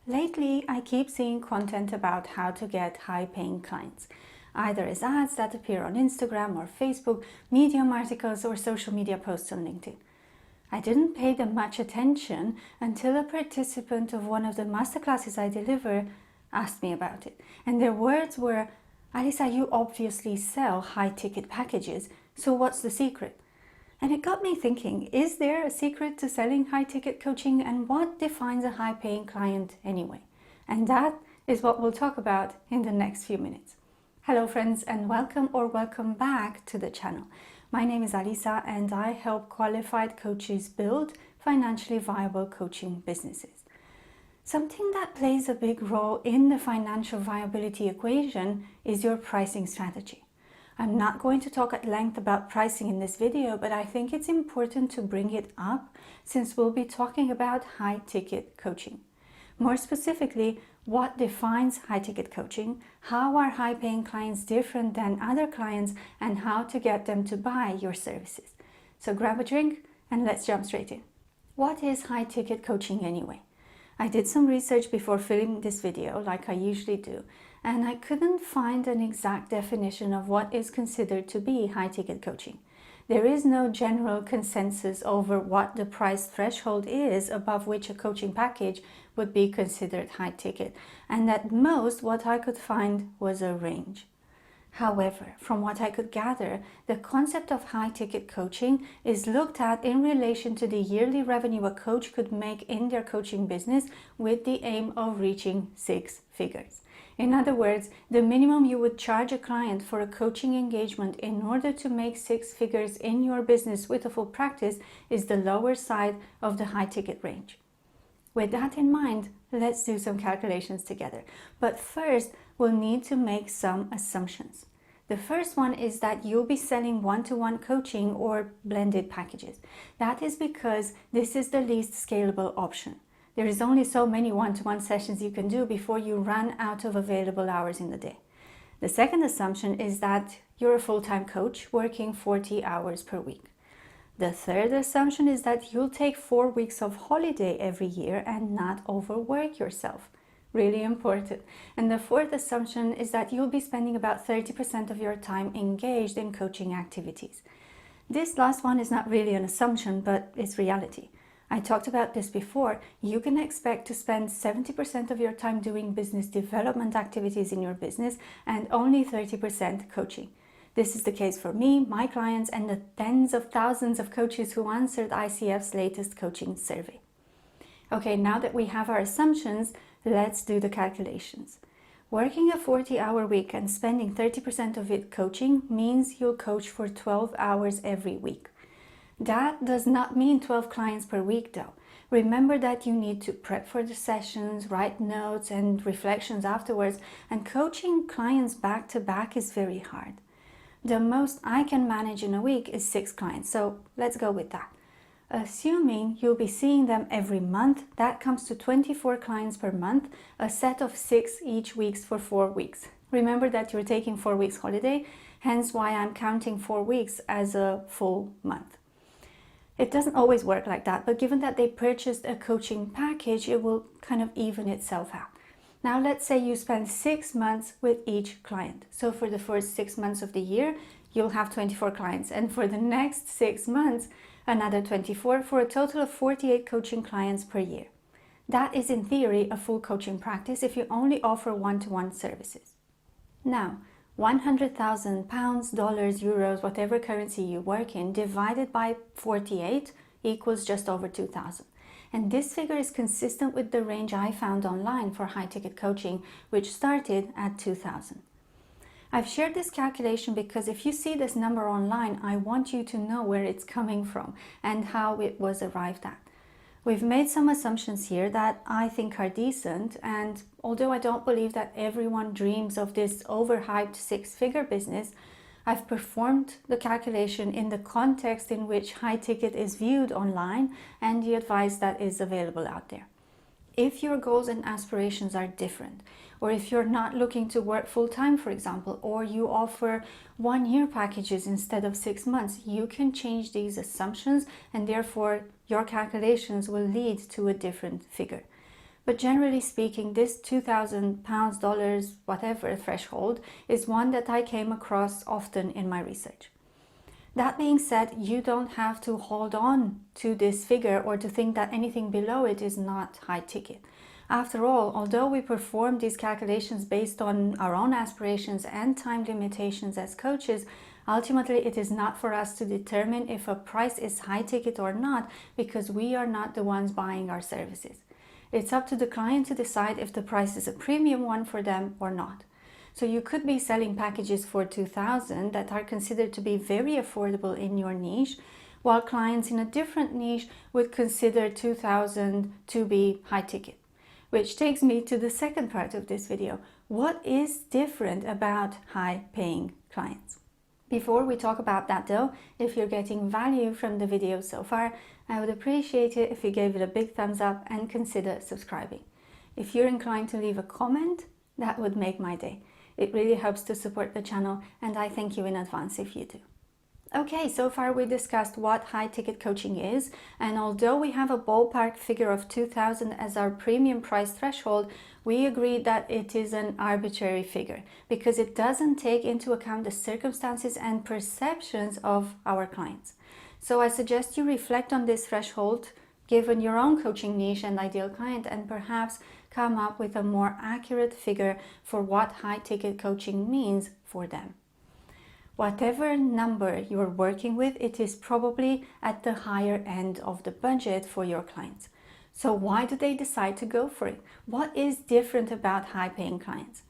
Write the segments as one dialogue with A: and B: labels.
A: Lately, I keep seeing content about how to get high-paying clients, either as ads that appear on Instagram or Facebook, Medium articles, or social media posts on LinkedIn. I didn't pay them much attention until a participant of one of the masterclasses I deliver asked me about it. And their words were, "Alisa, you obviously sell high-ticket packages, so what's the secret?" And it got me thinking, is there a secret to selling high-ticket coaching, and what defines a high-paying client anyway? And that is what we'll talk about in the next few minutes. Hello friends, and welcome back to the channel. My name is Alisa, and I help qualified coaches build financially viable coaching businesses. Something that plays a big role in the financial viability equation is your pricing strategy. I'm not going to talk at length about pricing in this video, but I think it's important to bring it up since we'll be talking about high-ticket coaching. More specifically, what defines high-ticket coaching, how are high-paying clients different than other clients, and how to get them to buy your services. So grab a drink and let's jump straight in. What is high-ticket coaching anyway? I did some research before filming this video, like I usually do, and I couldn't find an exact definition of what is considered to be high-ticket coaching. There is no general consensus over what the price threshold is above which a coaching package would be considered high-ticket, and at most what I could find was a range. However, from what I could gather, the concept of high-ticket coaching is looked at in relation to the yearly revenue a coach could make in their coaching business with the aim of reaching 6 figures. In other words, the minimum you would charge a client for a coaching engagement in order to make 6 figures in your business with a full practice is the lower side of the high-ticket range. With that in mind, let's do some calculations together. But first, we'll need to make some assumptions. The first one is that you'll be selling one-to-one coaching or blended packages. That is because this is the least scalable option. There is only so many one-to-one sessions you can do before you run out of available hours in the day. The second assumption is that you're a full-time coach working 40 hours per week. The third assumption is that you'll take 4 weeks of holiday every year and not overwork yourself. Really important. And the fourth assumption is that you'll be spending about 30% of your time engaged in coaching activities. This last one is not really an assumption, but it's reality. I talked about this before. You can expect to spend 70% of your time doing business development activities in your business and only 30% coaching. This is the case for me, my clients, and the tens of thousands of coaches who answered ICF's latest coaching survey. Okay, now that we have our assumptions, let's do the calculations. Working a 40-hour week and spending 30% of it coaching means you'll coach for 12 hours every week. That does not mean 12 clients per week though. Remember that you need to prep for the sessions, write notes and reflections afterwards, and coaching clients back to back is very hard. The most I can manage in a week is 6 clients, so let's go with that. Assuming you'll be seeing them every month, that comes to 24 clients per month, a set of 6 each week for 4 weeks. Remember that you're taking 4 weeks holiday, hence why I'm counting 4 weeks as a full month. It doesn't always work like that, but given that they purchased a coaching package, it will kind of even itself out. Now let's say you spend 6 months with each client. So for the first 6 months of the year, you'll have 24 clients. And for the next 6 months, another 24 for a total of 48 coaching clients per year. That is in theory a full coaching practice if you only offer one-to-one services. Now, 100,000 pounds, dollars, euros, whatever currency you work in, divided by 48 equals just over 2,000. And this figure is consistent with the range I found online for high-ticket coaching, which started at 2,000. I've shared this calculation because if you see this number online, I want you to know where it's coming from and how it was arrived at. We've made some assumptions here that I think are decent, and although I don't believe that everyone dreams of this overhyped 6-figure business, I've performed the calculation in the context in which high ticket is viewed online and the advice that is available out there. If your goals and aspirations are different, or if you're not looking to work full-time, for example, or you offer 1-year packages instead of 6 months, you can change these assumptions and therefore your calculations will lead to a different figure. But generally speaking, this £2,000, dollars, whatever threshold is one that I came across often in my research. That being said, you don't have to hold on to this figure or to think that anything below it is not high ticket. After all, although we perform these calculations based on our own aspirations and time limitations as coaches, ultimately it is not for us to determine if a price is high ticket or not, because we are not the ones buying our services. It's up to the client to decide if the price is a premium one for them or not. So you could be selling packages for $2,000 that are considered to be very affordable in your niche, while clients in a different niche would consider $2,000 to be high ticket. Which takes me to the second part of this video. What is different about high-paying clients? Before we talk about that though, if you're getting value from the video so far, I would appreciate it if you gave it a big thumbs up and consider subscribing. If you're inclined to leave a comment, that would make my day. It really helps to support the channel, and I thank you in advance if you do. Okay, so far we discussed what high-ticket coaching is, and although we have a ballpark figure of $2,000 as our premium price threshold, we agreed that it is an arbitrary figure because it doesn't take into account the circumstances and perceptions of our clients. So I suggest you reflect on this threshold given your own coaching niche and ideal client, and perhaps come up with a more accurate figure for what high-ticket coaching means for them. Whatever number you're working with, it is probably at the higher end of the budget for your clients. So why do they decide to go for it? What is different about high-paying clients?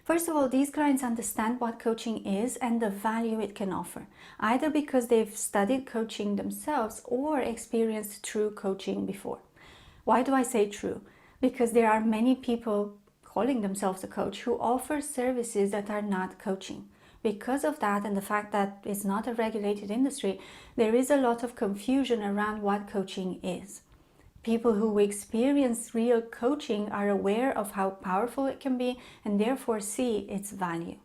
A: First of all, these clients understand what coaching is and the value it can offer, either because they've studied coaching themselves or experienced true coaching before. Why do I say true? Because there are many people calling themselves a coach who offer services that are not coaching. Because of that and the fact that it's not a regulated industry, there is a lot of confusion around what coaching is. People who experience real coaching are aware of how powerful it can be and therefore see its value.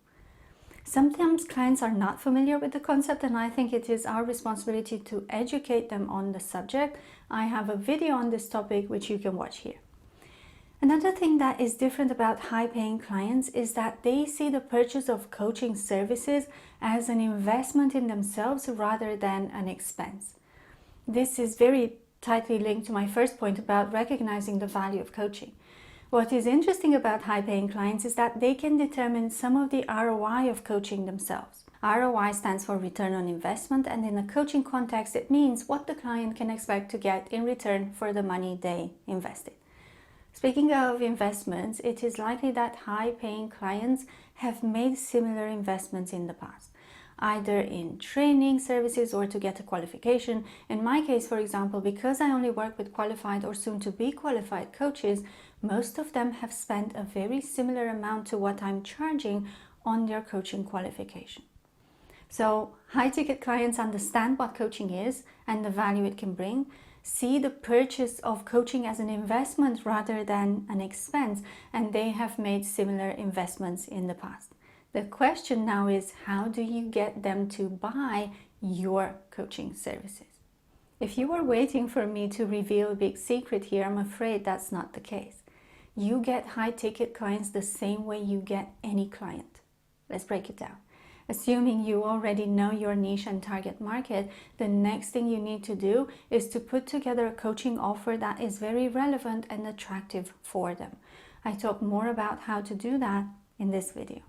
A: Sometimes clients are not familiar with the concept, and I think it is our responsibility to educate them on the subject. I have a video on this topic which you can watch here. Another thing that is different about high-paying clients is that they see the purchase of coaching services as an investment in themselves rather than an expense. This is very tightly linked to my first point about recognizing the value of coaching. What is interesting about high-paying clients is that they can determine some of the ROI of coaching themselves. ROI stands for return on investment, and in a coaching context, it means what the client can expect to get in return for the money they invested. Speaking of investments, it is likely that high-paying clients have made similar investments in the past, either in training services or to get a qualification. In my case, for example, because I only work with qualified or soon-to-be qualified coaches, most of them have spent a very similar amount to what I'm charging on their coaching qualification. So high-ticket clients understand what coaching is and the value it can bring, see the purchase of coaching as an investment rather than an expense, and they have made similar investments in the past. The question now is, how do you get them to buy your coaching services? If you are waiting for me to reveal a big secret here, I'm afraid that's not the case. You get high-ticket clients the same way you get any client. Let's break it down. Assuming you already know your niche and target market, the next thing you need to do is to put together a coaching offer that is very relevant and attractive for them. I talk more about how to do that in this video.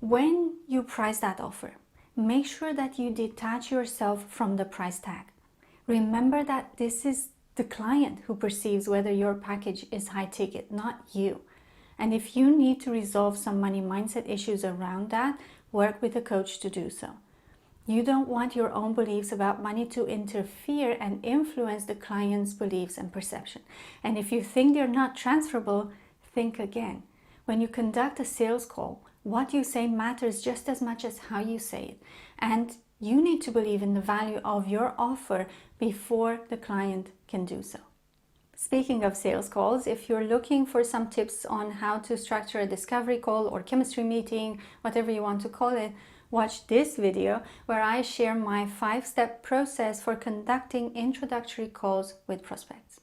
A: When you price that offer, make sure that you detach yourself from the price tag. Remember that this is the client who perceives whether your package is high ticket, not you. And if you need to resolve some money mindset issues around that, work with a coach to do so. You don't want your own beliefs about money to interfere and influence the client's beliefs and perception. And if you think they're not transferable, think again. When you conduct a sales call, what you say matters just as much as how you say it. And you need to believe in the value of your offer before the client can do so. Speaking of sales calls, if you're looking for some tips on how to structure a discovery call or chemistry meeting, whatever you want to call it, watch this video where I share my 5-step process for conducting introductory calls with prospects.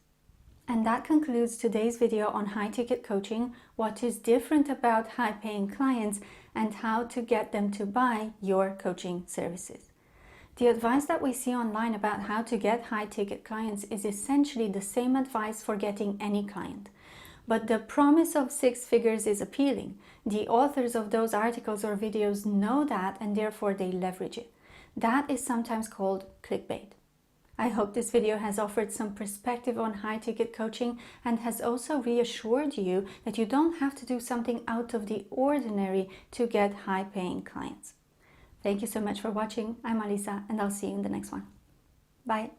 A: And that concludes today's video on high-ticket coaching, what is different about high-paying clients, and how to get them to buy your coaching services. The advice that we see online about how to get high-ticket clients is essentially the same advice for getting any client. But the promise of 6 figures is appealing. The authors of those articles or videos know that, and therefore they leverage it. That is sometimes called clickbait. I hope this video has offered some perspective on high-ticket coaching and has also reassured you that you don't have to do something out of the ordinary to get high-paying clients. Thank you so much for watching. I'm Alisa, and I'll see you in the next one. Bye.